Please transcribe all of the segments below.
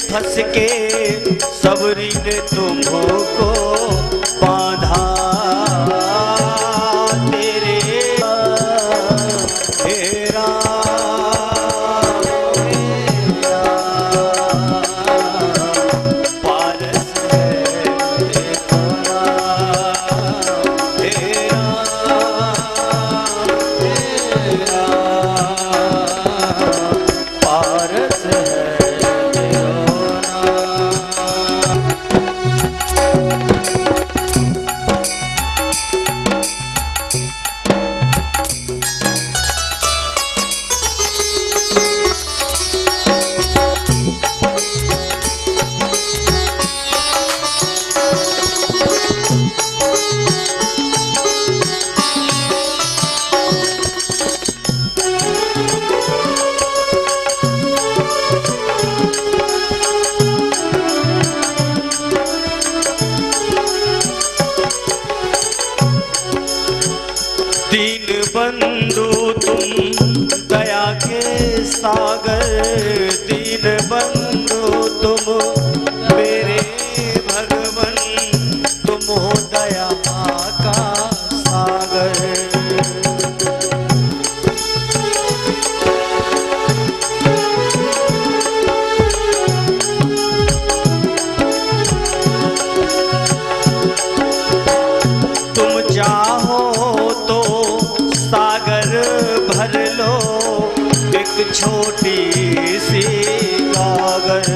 फंस के सबरी ने तुमको बांधा तेरे तेरा पारस है तेरा पारस है। दीन बंधु तुम दया के सागर, दीन बंधु तुम मेरे भगवन, तुम हो दया का सागर। तुम चाहो तो सागर भर लो एक छोटी सी गागर।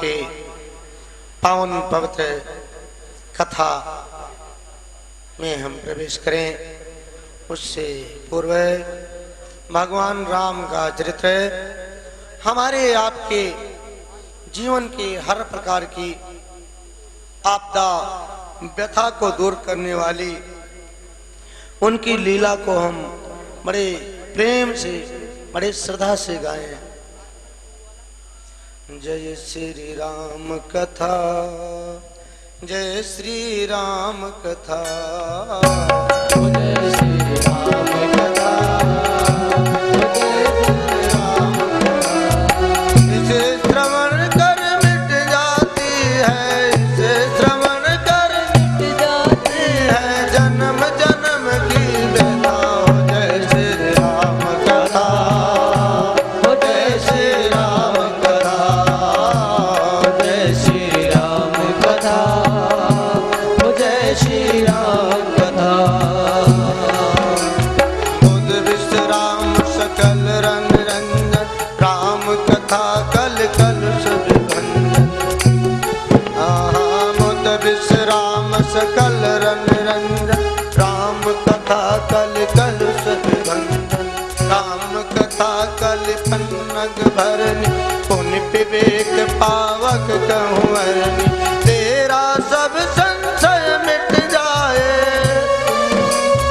के पावन पवित्र कथा में हम प्रवेश करें, उससे पूर्व भगवान राम का चरित्र हमारे आपके जीवन के हर प्रकार की आपदा व्यथा को दूर करने वाली उनकी लीला को हम बड़े प्रेम से, बड़े श्रद्धा से गाएं। जय श्री राम कथा, जय श्री राम कथा, जय श्री राम कथा, जय श्री राम कथा। इसे श्रवण कर मिट जाती है, इसे श्रवण कर मिट जाती है जन्म जन्म की व्यथा। जय श्री राम कथा, जय श्री राम कथा, जय श्री राम कथा, जय श्री राम कथा। बुध विश्राम सकल रंग रंजन, राम कथा कल कल सब भंजन। बुध विश्राम सकल रंग रंजन, राम कथा कल कल सब भंजन। राम कथा कल पन्नग भरनी, पुण्य विवेक पावक कहूँ अरनी। तेरा सब संशय मिट जाए,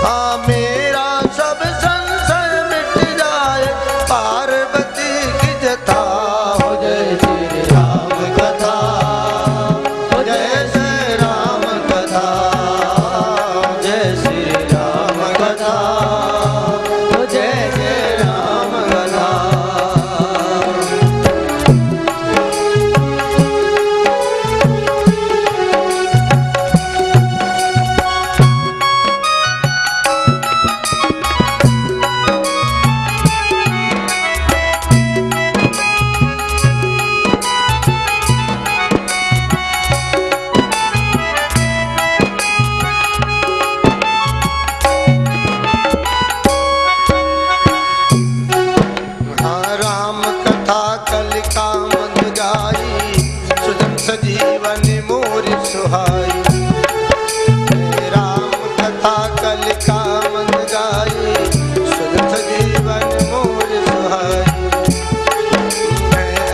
हाँ मेरा सब संशय मिट जाए, पार्वती की जथा। हो जय श्री राम कथा, हो जय श्री राम कथा, जय श्री राम कथा, हो जय जय राम कथा। हाँ राम कथा कलिका मंद गाई, सुजन सजीवन मोरि सुहाई। राम कथा कलिका मंद गाई, सुजन सजीवन मोरि सुहाई।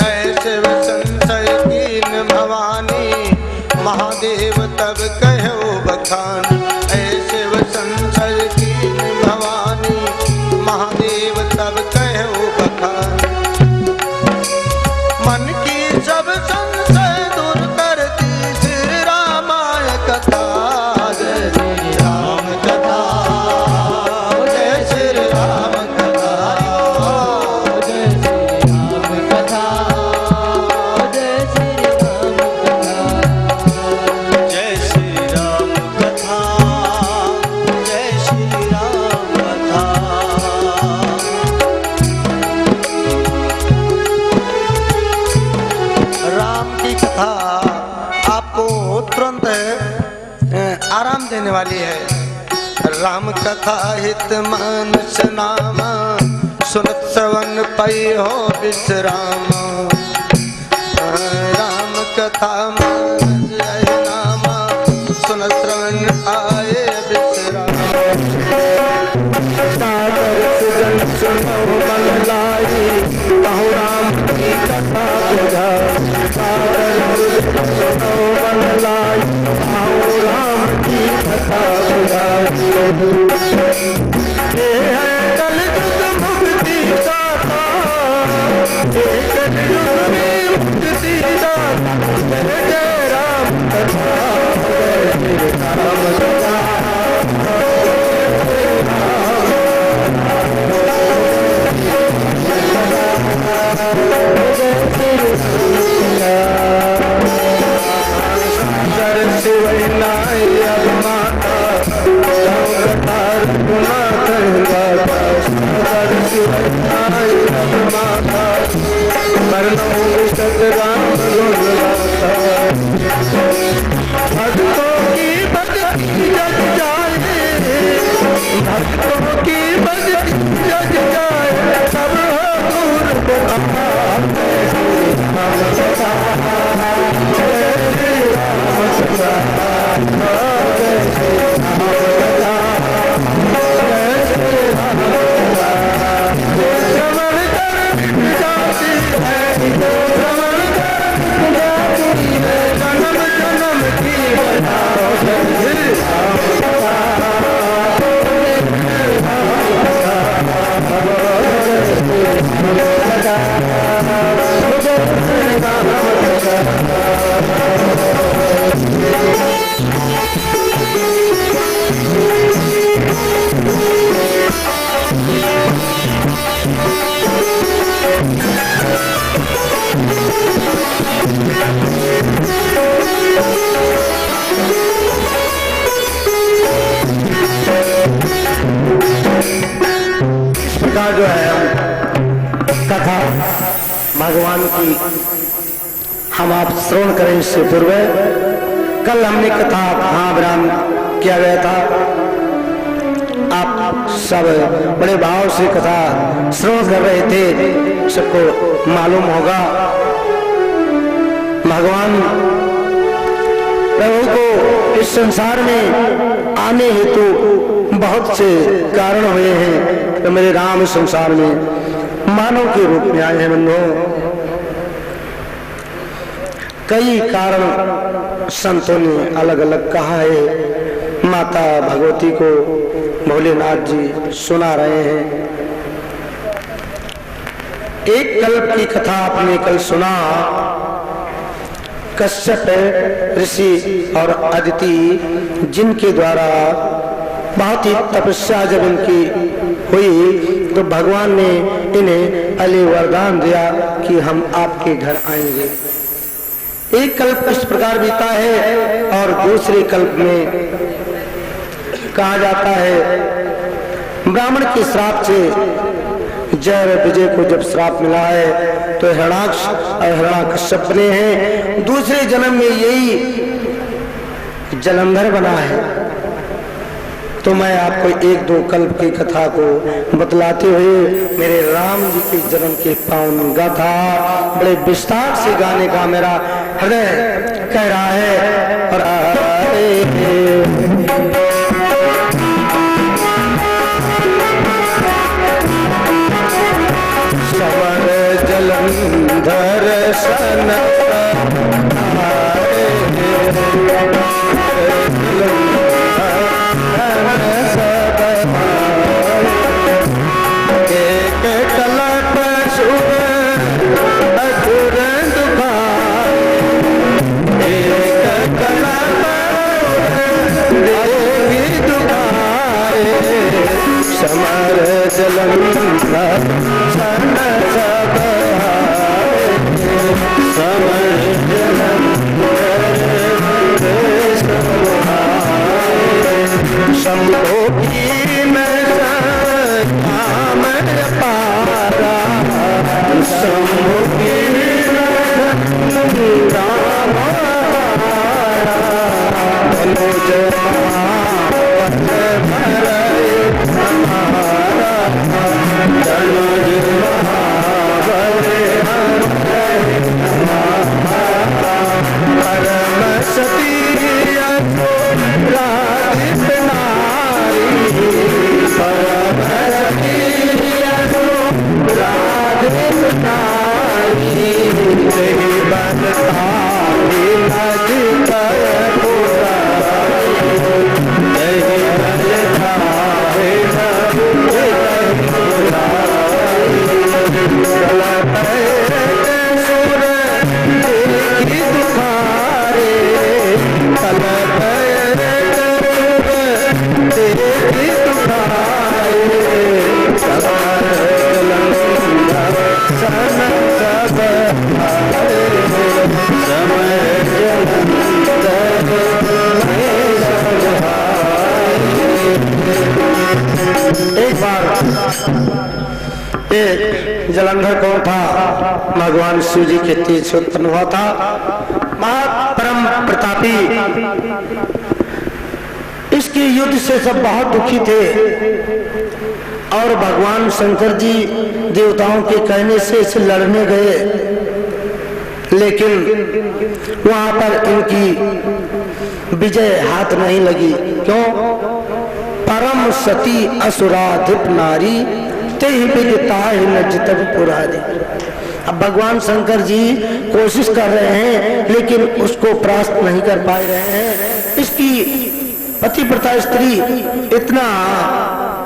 ऐसे संशय कीन भवानी, महादेव तब कहो बखानी। ऐसे संशय कीन भवानी, महादेव तब कहो बखानी। मन की सब संशय दूर करती श्री रामाय कथा। जय श्री राम कथा, जय श्री राम कथा, जय श्री राम कथा, जय श्री राम कथा। जय श्री राम कथा, जय श्री राम कथा। राम की कथा आपको तुरंत आराम देने वाली है। राम कथा हित मानुष नाम, सुनत श्रवण पै हो विश्राम। राम कथा मानस यही नाम, सुनत श्रवण आए विश्राम। सागर सुजन सुनो मन लाई, कहूँ राम की कथा बुझाई। सागर सुजन सुनो मन लाई, कहूँ राम की कथा बुझाई। ये है कलयुग मुक्ति दाता, ये कलयुग में मुक्ति दाता। जय जय जो है कथा भगवान की हम आप श्रवण करें। इससे पूर्व कल हमने कथा कहाँ विराम किया गया था, आप सब बड़े भाव से कथा श्रवण कर रहे थे, सबको मालूम होगा भगवान प्रभु को इस संसार में आने हेतु बहुत से कारण हुए हैं। तो मेरे राम संसार में मानव के रूप में आए हैं। बंधुओं, कई कारण संतों ने अलग अलग कहा है। माता भगवती को भोलेनाथ जी सुना रहे हैं। एक कल्प की कथा आपने कल सुना, कश्यप ऋषि और अदिति जिनके द्वारा बहुत ही तपस्या जब इनकी हुई तो भगवान ने इन्हें अली वरदान दिया कि हम आपके घर आएंगे। एक कल्प इस प्रकार बीता है और दूसरे कल्प में कहा जाता है ब्राह्मण के श्राप से जय विजय को जब श्राप मिला है तो हिरणाक्ष और हिरणाकश्यप बने हैं। दूसरे जन्म में यही जलंधर बना है। तो मैं आपको एक दो कल्प की कथा को बतलाते हुए मेरे राम जी के जन्म के पावन गाथा बड़े विस्तार से गाने का मेरा हृदय कह रहा है। और समर जलंधर सन समर जलंधर सन सब समर शंभो की मैं काम पारा शंभो की राम अनुज जलंधर कौन था? भगवान शिव जी के तेज से उत्पन्न हुआ था। परम प्रतापी, इसके युद्ध से सब बहुत दुखी थे और भगवान शंकर जी देवताओं के कहने से इसे लड़ने गए, लेकिन वहां पर इनकी विजय हाथ नहीं लगी। क्यों? परम सती असुराधिप नारी ते ही विदिता ही न जितब पुरारी। अब भगवान शंकर जी कोशिश कर रहे हैं लेकिन उसको प्राप्त नहीं कर पा रहे हैं। इसकी पतिव्रता स्त्री इतना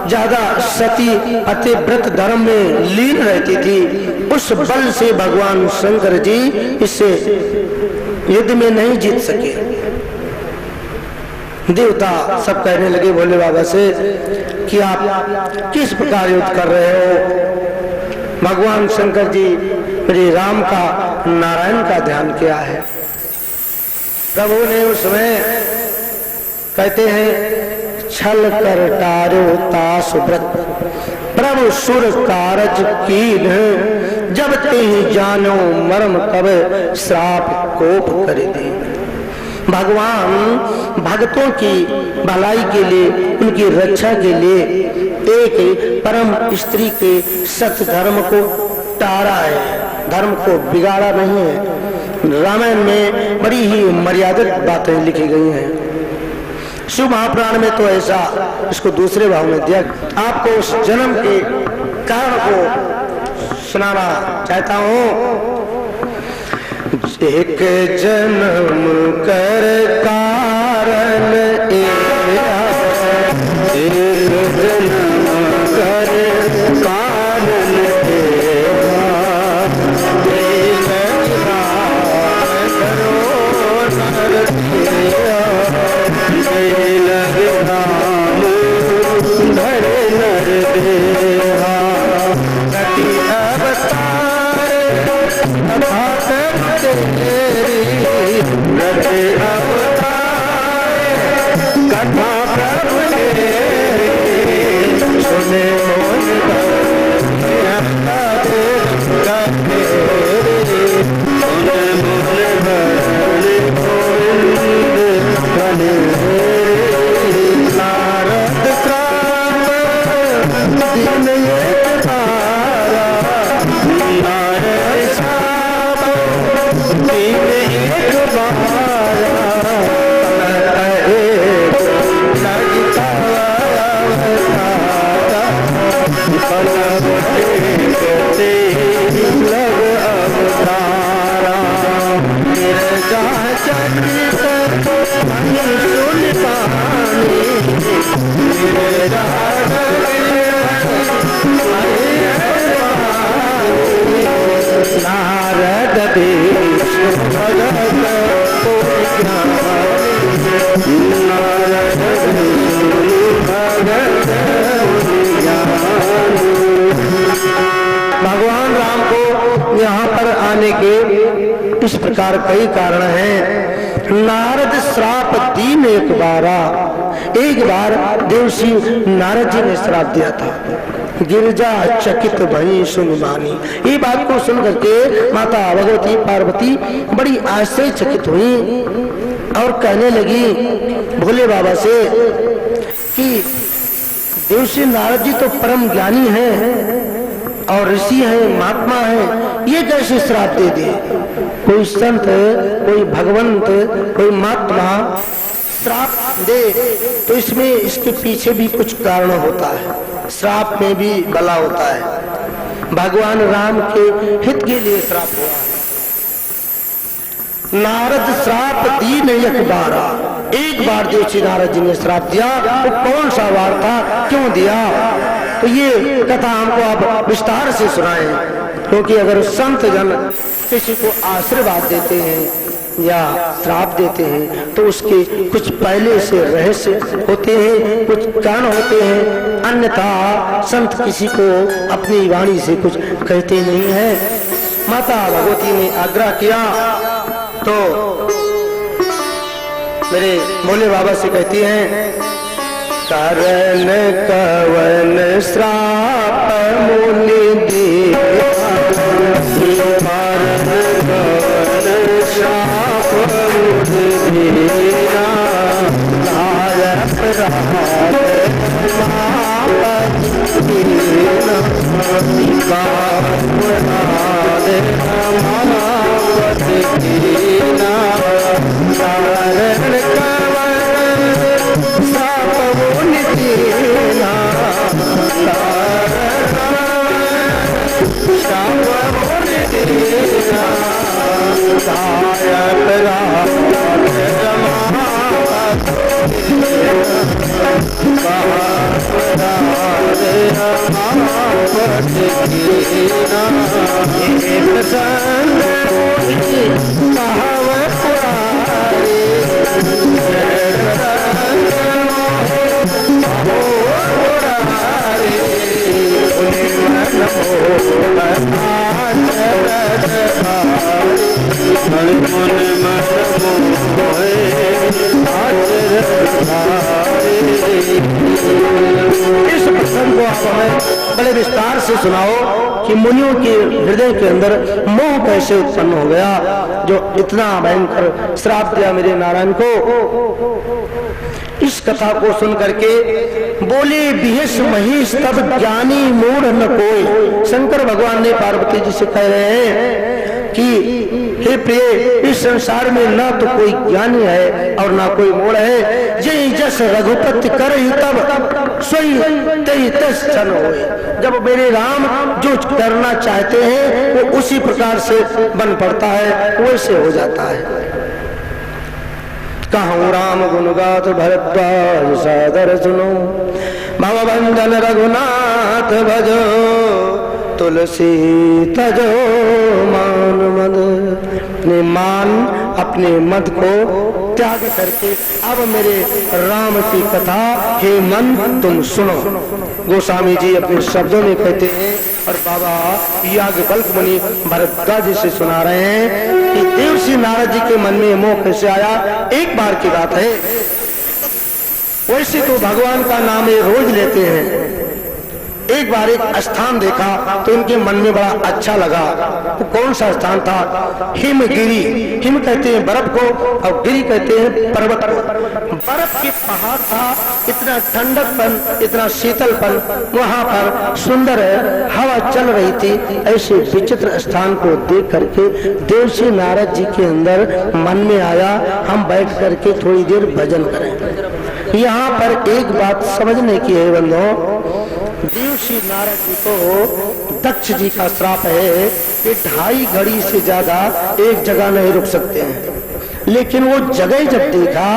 ज्यादा सती पतिव्रत धर्म में लीन रहती थी, उस बल से भगवान शंकर जी इससे युद्ध में नहीं जीत सके। देवता सब कहने लगे भोले बाबा से कि आप किस प्रकार युद्ध कर रहे हो। भगवान शंकर जी मेरे राम का नारायण का ध्यान किया है। प्रभु ने उसमें कहते हैं छल कर टारो तास व्रत प्रभु सुर कारज कीन जब ते जानो मर्म कब श्राप कोप कर दे। भगवान भक्तों की भलाई के लिए, उनकी रक्षा के लिए एक परम स्त्री के सत्य धर्म को टारा है, धर्म को बिगाड़ा नहीं है। रामायण में बड़ी ही मर्यादित बातें लिखी गई हैं। शिव महापुराण में तो ऐसा इसको दूसरे भाव में दिया। आपको उस जन्म के कारण को सुनाना चाहता हूँ। एक जन्म कर कारण एक जन्म कर कारण भगवान राम को यहाँ पर आने के इस प्रकार कई कारण हैं। नारद श्राप दीन एक बार देवसी नारद जी ने श्राप दिया था। गिरजा चकित भई सुन मानी। ये बात को सुन करके माता भगवती पार्वती बड़ी आश्चर्यचकित हुई और कहने लगी भोले बाबा से कि देवसी नारद जी तो परम ज्ञानी हैं और ऋषि हैं, महात्मा हैं, ये कैसे श्राप दे दिए। कोई संत, कोई भगवंत, कोई महात्मा श्राप दे तो इसमें इसके पीछे भी कुछ कारण होता है। श्राप में भी भला होता है। भगवान राम के हित के लिए श्राप हुआ है। नारद श्राप दीन एक बार देवसी नारद जी ने श्राप दिया। तो कौन सा वार था, क्यों दिया, तो ये कथा हमको आप विस्तार से सुनाएं। क्योंकि अगर संत जन किसी को आशीर्वाद देते हैं या श्राप देते हैं तो उसके कुछ पहले से रहस्य होते हैं, कुछ कारण होते हैं। अन्यथा संत किसी को अपनी वाणी से कुछ कहते नहीं है। माता भगवती ने आग्रह किया तो मेरे भोले बाबा से कहती हैं कारण कवन श्राप मुनि दी श्राप मुनि कारण भगवत कीना एक संग मोहि कहावै पुरारी, इस प्रसंग को आप हमें बड़े विस्तार से सुनाओ कि मुनियों के हृदय के अंदर मोह कैसे उत्पन्न हो गया, जो इतना भयंकर श्राप दिया मेरे नारायण को। इस कथा को सुन करके बोले बिहस महेश तब ज्ञानी मूढ़ न कोई। शंकर भगवान ने पार्वती जी से कह रहे हैं कि हे प्रिय, इस संसार में ना तो कोई ज्ञानी है और ना कोई मूढ़ है। जय जस रघुपति कर तब सोई तेई तस चन होए। जब मेरे राम जो करना चाहते हैं वो उसी प्रकार से बन पड़ता है, वैसे हो जाता है। कहूँ राम गुणगात भरद्वाज सादर सुनो, भवबंधन रघुनाथ भजो, तुलसी तजो मान मद। अपने मान अपने मद को त्याग करके अब मेरे राम की कथा हे मन तुम सुनो। गोस्वामी जी अपने शब्दों में कहते हैं और बाबा याज्ञवल्क्य मुनि भरद्वाज जी से सुना रहे हैं कि देवर्षि नारद जी के मन में मोह कैसे आया। एक बार की बात है, वैसे तो भगवान का नाम ये रोज लेते हैं। एक बार एक स्थान देखा तो इनके मन में बड़ा अच्छा लगा। वो कौन सा स्थान था? हिमगिरी। हिम कहते हैं बर्फ को और गिरी कहते हैं पर्वत को। बर्फ के पहाड़ था, इतना ठंडकपन, इतना शीतलपन, वहां पर सुंदर हवा चल रही थी। ऐसे विचित्र स्थान को देख करके देवर्षि नारद जी के अंदर मन में आया, हम बैठ करके थोड़ी देर भजन करें। यहाँ पर एक बात समझने की है बंधुओं, देवर्षि नारद जी को दक्ष जी का श्राप है कि 2.5 घड़ी से ज्यादा एक जगह नहीं रुक सकते हैं। लेकिन वो जगह जब देखा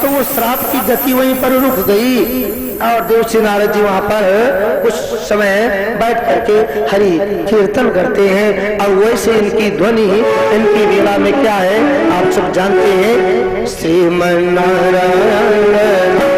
तो वो श्राप की गति वहीं पर रुक गई और देवर्षि नारद जी वहां पर कुछ समय बैठ करके हरि कीर्तन करते हैं। और वैसे इनकी ध्वनि, इनकी लीला में क्या है आप सब जानते हैं। श्रीमन नारायण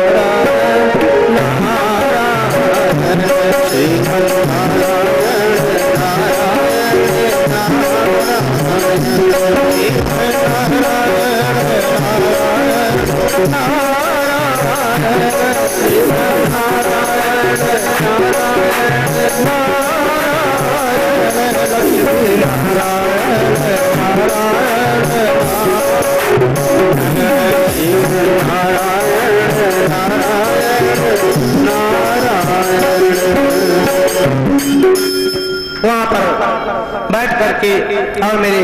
वहां पर बैठ करके और मेरे